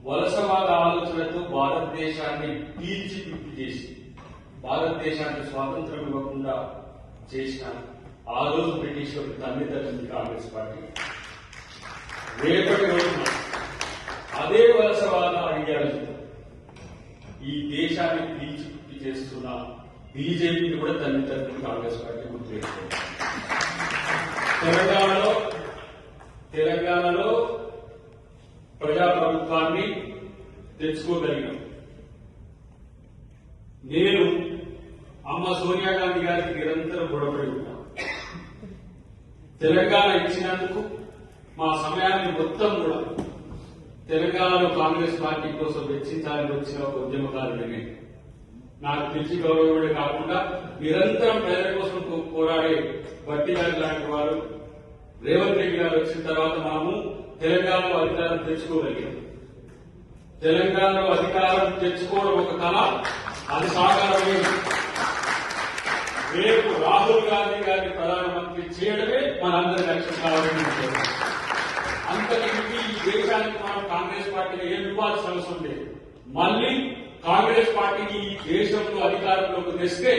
వలసవాద ఆలోచనతో భారతదేశాన్ని తీర్చిదిద్ది చేసి భారతదేశానికి స్వాతంత్రం ఇవ్వకుండా చేసిన ఆ రోజు బ్రిటిష్ తల్లిదండ్రులు కాంగ్రెస్ పార్టీ. రేపటి రోజున అదే వలసవాద ఐడియాలజీతో ఈ దేశాన్ని తీర్చిదిద్ది చేస్తున్న బీజేపీని కూడా తల్లిదండ్రులు కాంగ్రెస్ పార్టీ గుర్తుపెట్టుకుంది. తెలంగాణలో ప్రజాప్రభుత్వాన్ని తెచ్చుకోగలిగాం. నేను అమ్మ సోనియా గాంధీ గారికి నిరంతరం గొడవపడి ఉన్నాను. తెలంగాణ ఇచ్చినందుకు మా సమయాన్ని మొత్తం కూడా తెలంగాణలో కాంగ్రెస్ పార్టీ కోసం వెచ్చించాలని వచ్చిన ఒక ఉద్యమకారుడిని. నాకు తెలిసి గౌరవమే కాకుండా నిరంతరం ప్రజల కోసం పోరాడే బట్టి గారి లాంటి వారు, రేవంత్ రెడ్డి గారు వచ్చిన తర్వాత మనము తెలంగాణలో అధికారం తెచ్చుకోగలిగాం. తెలంగాణలో అధికారం తెచ్చుకోవడం ఒక కళ, అది సాకారమైంది. రేపు రాహుల్ గాంధీ గారిని ప్రధానమంత్రి చేయడమే మనందరి లక్ష్యం కావాలని అంతకంటే ఈ దేశానికి మనం కాంగ్రెస్ పార్టీని ఏం ఇవ్వాల్సిన అవసరం లేదు. మళ్లీ కాంగ్రెస్ పార్టీని ఈ దేశంలో అధికారంలోకి తెస్తే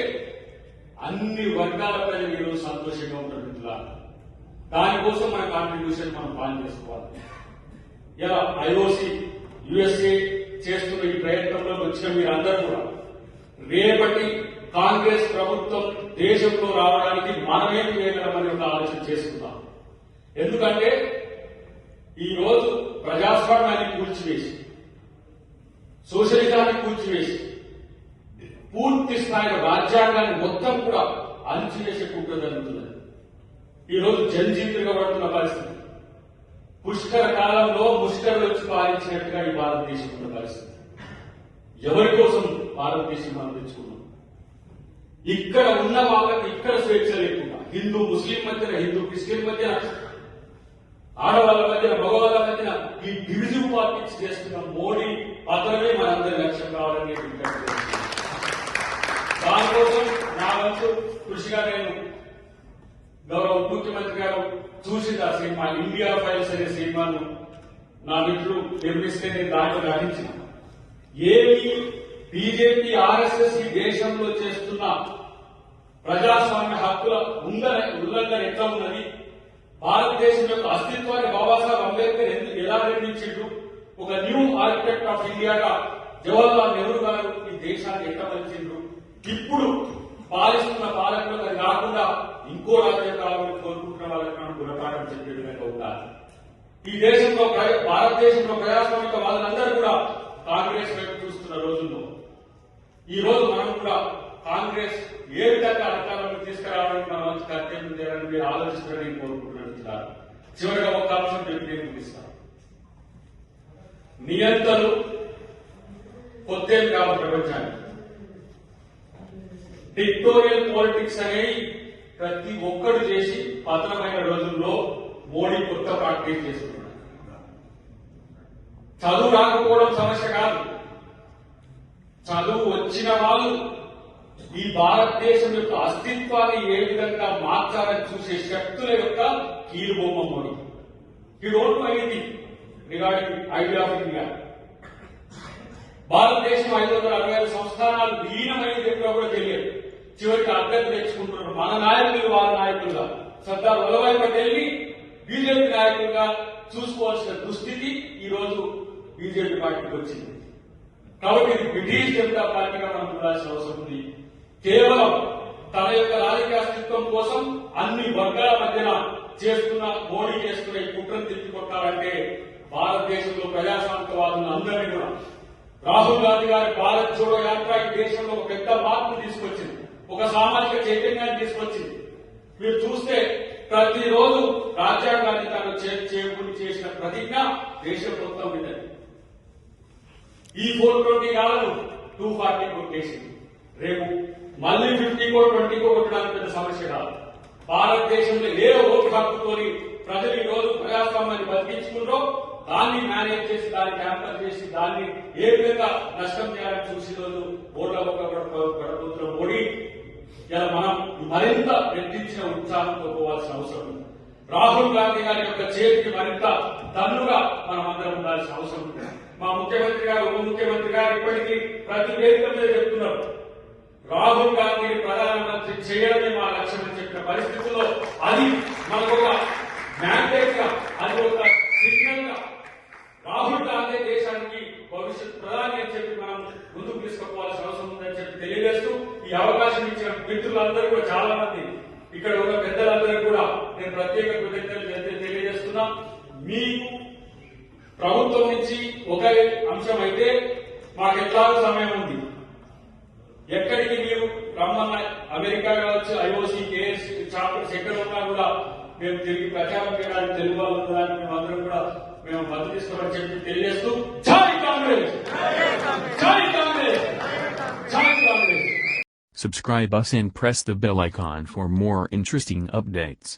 అన్ని వర్గాల ప్రజలు ఈరోజు సంతోషంగా ఉంటున్నారు. దానికోసం మన కాంట్రిబ్యూషన్ మనం ప్లాన్ చేసుకోవాలి. ఇలా ఐఓసీ, యుఎస్ఏ చేస్తున్న ఈ ప్రయత్నంలో వచ్చిన మీరందరూ కూడా రేపటి కాంగ్రెస్ ప్రభుత్వం దేశంలో రావడానికి మనమేం చేయగలమని ఒక ఆలోచన చేసుకుందాం. ఎందుకంటే ఈ రోజు ప్రజాస్వామ్యాన్ని కూల్చివేసి, సోషలిజాన్ని కూల్చివేసి, పూర్తి స్థాయిలో రాజ్యాంగాన్ని మొత్తం కూడా అణచివేసే కుట్ర జరుగుతున్నది. ఈ రోజు జనజీవితంగా పడుతున్న పరిస్థితి. పుష్కర కాలంలో ముష్కరులు వచ్చి పాలించినట్టుగా ఈ భారతదేశం ఉన్న పరిస్థితి. ఎవరి కోసం భారతదేశం మనం తెచ్చుకున్నాం? ఇక్కడ ఉన్న వాళ్ళకి ఇక్కడ స్వేచ్ఛ లేకుండా హిందూ ముస్లిం మధ్యన, హిందూ క్రిస్టియన్ మధ్యన, ఆడవాళ్ళ మధ్యన, మగవాళ్ళ మధ్యన ఈ డివిజివ్ పాలిటిక్స్ చేస్తున్న మోడీ పత్రమే మనందరి లక్ష్యం కావాలని దానికోసం నా వంతు కృషిగా నేను గౌరవ ముఖ్యమంత్రి గారు చూసిన ఆ సినిమా ఇండియా ఫైల్స్ అనే సినిమాను నా మిత్రులు నిర్మిస్తే నేను దాంట్లో గ్రహించిన ఏమి బీజేపీ, ఆర్ఎస్ఎస్ ఈ దేశంలో చేస్తున్న ప్రజాస్వామ్య హక్కుల ఉల్లంఘన ఎట్లా ఉన్నది, భారతదేశం యొక్క అస్తిత్వాన్ని బాబాసాహెబ్ అంబేద్కర్ ఎలా నిర్మించిండు, ఒక న్యూ ఆర్కిటెక్ట్ ఆఫ్ ఇండియాగా జవహర్లాల్ నెహ్రూ గారు ఈ దేశాన్ని ఎట్లా మలిచిండ్రు, ఇప్పుడు పాలిస్తున్న పాలకులకు అది కాకుండా ఇంకో రాజ్యం కావాలని కోరుకుంటున్న వాళ్ళకి మనం గుణపాఠం చెప్పే విధంగా ఉండాలి. ఈ దేశంలో భారతదేశంలో ప్రజాస్వామిక వాళ్ళందరూ కూడా కాంగ్రెస్ వైపు చూస్తున్న రోజుల్లో ఈ రోజు మనం కూడా కాంగ్రెస్ ఏ విధంగా అధికారంలో తీసుకురావడానికి మన వంతు కర్తవ్యం చేయాలని మీరు ఆలోచిస్తారని కోరుకుంటున్నారు. చివరిగా ఒక అంశం చెప్పి నేను ముగిస్తాను. నియంత్రణలు కొత్తేం కాదు ప్రపంచానికి. డిక్టోరియల్ పాలిటిక్స్ అనేవి ప్రతి ఒక్కరు చేసి పతనమైన రోజుల్లో మోడీ కొత్త ప్రాక్టీస్ చేస్తున్నారు. చదువు రాకపోవడం సమస్య కాదు. చదువు వచ్చిన వాళ్ళు ఈ భారతదేశం యొక్క అస్తిత్వాన్ని ఏ విధంగా మార్చాలని చూసే శక్తుల యొక్క కీలుబొమ్మ మోడీ. ఈ don't know anything regarding idea of India. భారతదేశం 565 సంస్థానాలు విలీనమైనది ఎప్పుడో కూడా తెలియదు. చివరికి అభ్యర్థి తెచ్చుకుంటున్నారు. మన నాయకులు వారి నాయకులుగా, సర్దార్ వల్లభాయ్ పటేల్ ని బీజేపీ నాయకులుగా చూసుకోవాల్సిన దుస్థితి ఈ రోజు బీజేపీ పార్టీకి వచ్చింది. కాబట్టి ఇది బ్రిటిష్ జనతా పార్టీగా మనం చూడాల్సిన అవసరం ఉంది. కేవలం తన యొక్క రాజకీయ అస్తిత్వం కోసం అన్ని వర్గాల మధ్యన చేస్తున్న మోడీ చేస్తున్న ఈ కుట్రను తిప్పికొట్టాలంటే భారతదేశంలో ప్రజాస్వామికవాదులను అందరినీ కూడా రాహుల్ గాంధీ గారి భారత్ జోడో యాత్ర ఈ దేశంలో ఒక పెద్ద మార్పును తీసుకొచ్చింది, ఒక సామాజిక చైతన్యాన్ని తీసుకొచ్చింది. మీరు చూస్తే ప్రతిరోజు రాజ్యాంగాన్ని తాను చేకూరి చేసిన ప్రతిజ్ఞ దేశం మొత్తం విన్నది. ఈ 420 కాలను 240 కొట్టేసింది. రేపు మళ్లీ 50 కో 20 కో కొట్టడానికి పెద్ద సమస్య కాదు. భారతదేశంలో ఏ ఓటు హక్కుతోని ప్రజలు ఈ రోజు ప్రజాస్వామ్యాన్ని బతికించుకుంటూ దాన్ని మేనేజ్ చేసి, దాన్ని క్యాంపర్ చేసి, దాన్ని ఏ విధంగా నష్టం చేయాలని చూసి రోజు ఓట్ల పడబోతున్న మోడీ ఇలా మనం మరింత రెట్టించిన ఉత్సాహంతో పోవాల్సిన అవసరం ఉంది. రాహుల్ గాంధీ గారి యొక్క చేతికి మరింత దన్నుగా మనం అందరం ఉండాల్సిన అవసరం ఉంది. మా ముఖ్యమంత్రి గారు ఉప ముఖ్యమంత్రి గారు ఇప్పటికీ ప్రతి వేదిక మీద చెప్తున్నారు, రాహుల్ గాంధీని ప్రధానమంత్రి చేయడమే మా లక్ష్యం అని చెప్పిన పరిస్థితుల్లో అది మనకు ఒక మ్యాండేట్ గా, అది ఒక సిగ్నల్ గా రాహుల్ గాంధీ దేశానికి భవిష్యత్ ప్రధాని అని చెప్పి మనం ముందుకు తీసుకుపోవాల్సిన అవసరం ఉందని చెప్పి తెలియజేస్తూ, ఈ అవకాశం ఇచ్చిన మిత్రులందరూ కూడా చాలా మంది ఇక్కడ ఉన్న పెద్దలందరూ కూడా నేను ప్రత్యేక కృతజ్ఞతలు తెలియజేస్తున్నా. మీకు ప్రభుత్వం నుంచి ఒక అంశం అయితే మాకు ఎట్లా సమయం ఉంది, ఎక్కడికి మీరు రమ్మన్న అమెరికా కావచ్చు, ఐఓసీ, కేఎస్ చాప్టర్స్ ఎక్కడ ఉన్నా కూడా మేము తిరిగి ప్రచారం చేయడానికి, తెలుగు వాళ్ళు ఉండడానికి మేము అందరం కూడా మేము మద్దతు ఇస్తామని చెప్పి తెలియజేస్తూ, జై కాంగ్రెస్, జై కాంగ్రెస్, జై Congress. Subscribe us and press the bell icon for more interesting updates.